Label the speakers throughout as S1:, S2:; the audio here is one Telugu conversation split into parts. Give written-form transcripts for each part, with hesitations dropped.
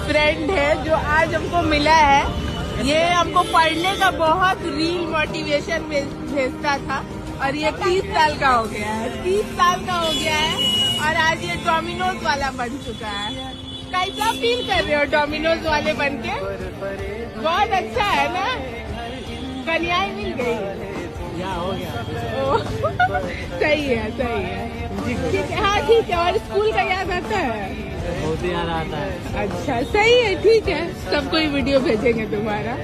S1: फ्रेंड है जो आज हमको मिला है। ये हमको पढ़ने का बहुत रील मोटिवेशन भेजता था और ये 30 साल का हो गया है, 30 साल का हो गया है और आज ये डोमिनोज वाला बन चुका है। कैसा फील कर रहे हो डोमिनोज वाले बन के? बहुत अच्छा है ना, कन्याएं मिल गई।
S2: हो गया।
S1: सही है, सही है, ठीक है। हाँ ठीक है। और स्कूल का याद आता है?
S2: बहुत याद आता है।
S1: अच्छा सही है, ठीक है, सबको ही वीडियो भेजेंगे तुम्हारा।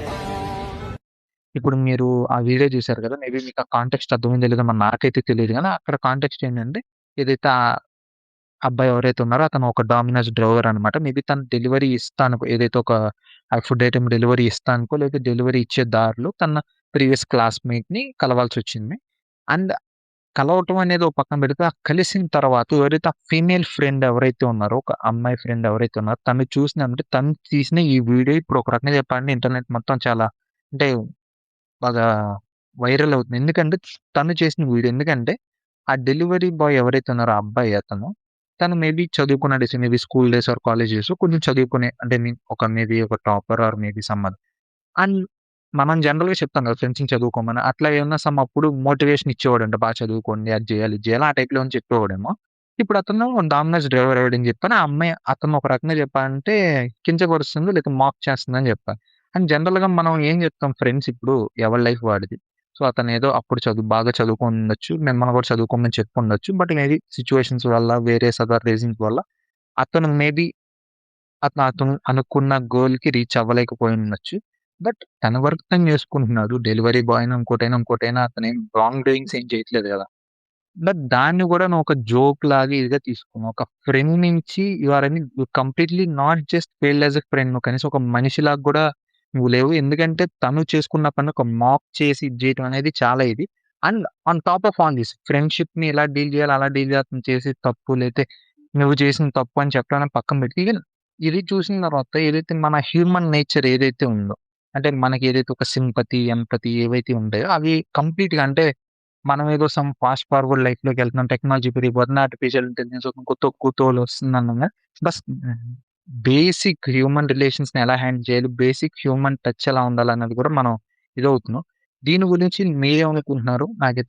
S3: ఇప్పుడు మీరు ఆ వీడియో చూసారు కదా! మేబీ మీకు ఆ కాంటెక్స్ట్ అర్థమైందో లేదో మరి నాకైతే తెలీదు గానీ, అక్కడ కాంటెక్స్ట్ ఏంటంటే ఏదైతే ఆ అబ్బాయి ఎవరైతే ఉన్నారో అతను ఒక డామినోస్ డ్రైవర్ అనమాట. మేబీ తను డెలివరీ ఇస్తానుకో ఏదైతే ఒక ఫుడ్ ఐటెమ్ డెలివరీ ఇస్తానుకో లేకపోతే డెలివరీ ఇచ్చే దారిలో తన ప్రీవియస్ క్లాస్‌మేట్‌ని కలవాల్సొచ్చింది. అండ్ కలవటం అనేది ఒక పక్కన పెడితే, ఆ కలిసిన తర్వాత ఎవరైతే ఆ ఫీమేల్ ఫ్రెండ్ ఎవరైతే ఉన్నారో, ఒక అమ్మాయి ఫ్రెండ్ ఎవరైతే ఉన్నారో తను చూసిందంటే తను తీసిన ఈ వీడియో ఇప్పుడు ఒక రకంగా చెప్పాలంటే ఇంటర్నెట్ మొత్తం చాలా అంటే బాగా వైరల్ అవుతుంది. ఎందుకంటే తను చేసిన వీడియో. ఎందుకంటే ఆ డెలివరీ బాయ్ ఎవరైతే ఉన్నారో ఆ అబ్బాయి తను మేబీ చదువుకున్న days maybe school days or college days కొంచెం చదువుకునే అంటే మేబీ ఒక topper or maybe some other. And మనం జనరల్‌గా చెప్తాం కదా! ఫ్రెండ్స్‌ని చదువుకోమని. అట్లా ఏమన్నా అప్పుడు మోటివేషన్ ఇచ్చేవాడంట. బాగా చదువుకోండి, అది చేయాలి, ఇది చేయాలి ఆ టైప్‌లో ఏమన్నా చెప్పేవాడేమో. ఇప్పుడు అతను డామినోస్ డ్రైవర్ అయ్యాడని చెప్పని, ఆ అమ్మాయి అతను ఒక రకంగా చెప్పాలంటే కించపరుస్తుంది లేకపోతే మాక్ చేస్తుందని చెప్పాలి. అండ్ జనరల్‌గా మనం ఏం చెప్తాం ఫ్రెండ్స్ ఇప్పుడు ఎవరి లైఫ్ వాడిది. సో, అతనేదో అప్పుడు బాగా చదువుకొనుండొచ్చు. మిమ్మల్ని కూడా చదువుకోమని చెప్పుండొచ్చు. బట్ మేబీ సిట్యుయేషన్స్ వల్ల వేరియస్ అదర్ రీజన్స్ వల్ల అతను మేబీ అతను అనుకున్న గోల్‌కి రీచ్ అవ్వలేకపోయుండొచ్చు. బట్ తన వర్క్ తను చేసుకుంటున్నాడు. డెలివరీ బాయ్ అయినా, ఇంకోటైనా అతనేం రాంగ్ డూయింగ్స్ ఏం చేయట్లేదు గదా! బట్ దాన్ని గూడా నువ్వు ఒక జోక్ లాగా ఇదిగా తీసుకున్నావు. ఒక ఫ్రెండ్ నుంచి you are completely not just failed as a friend. నువ్వు కనీసం ఒక మనిషిలాగా గూడా నువ్వు లేవు. ఎందుకంటే తను చేసుకున్న పని ఒక మాక్ చేసి ఇది చేయటం అనేది చాలా ఇది. And on top of all this ఫ్రెండ్‌షిప్‌ని ఎలా డీల్ చేయాలి, అలా డీల్ చేయాలి. అతను చేసేది తప్పు లేతే నువ్వు చేసింది తప్పు అని చెప్పడాన్ని పక్కన పెట్టి ఈవెన్ ఇది చూసిన తర్వాత ఏదైతే మన హ్యూమన్ నేచర్ ఏదైతే ఉందో, అంటే మనకి ఏదైతే ఒక సింపతి, ఎంపతి ఏవైతే ఉంటాయో అవి కంప్లీట్‌గా అంటే మనం ఏదో ఫాస్ట్ ఫార్వర్డ్ లైఫ్‌లోకి వెళ్తున్నాం. టెక్నాలజీ పెరిగిపోతుంది. ఆర్టిఫిషియల్ ఇంటెలిజెన్స్ ఒక కుతూహలం వస్తుందనంగా బస్ బేసిక్ హ్యూమన్ రిలేషన్స్‌ని ఎలా హ్యాండిల్ చేయాలి, బేసిక్ హ్యూమన్ టచ్ ఎలా ఉండాలన్నది కూడా మనం ఇదవుతున్నాం. దీని గురించి మీరేమనుకుంటున్నారు? నాకైతే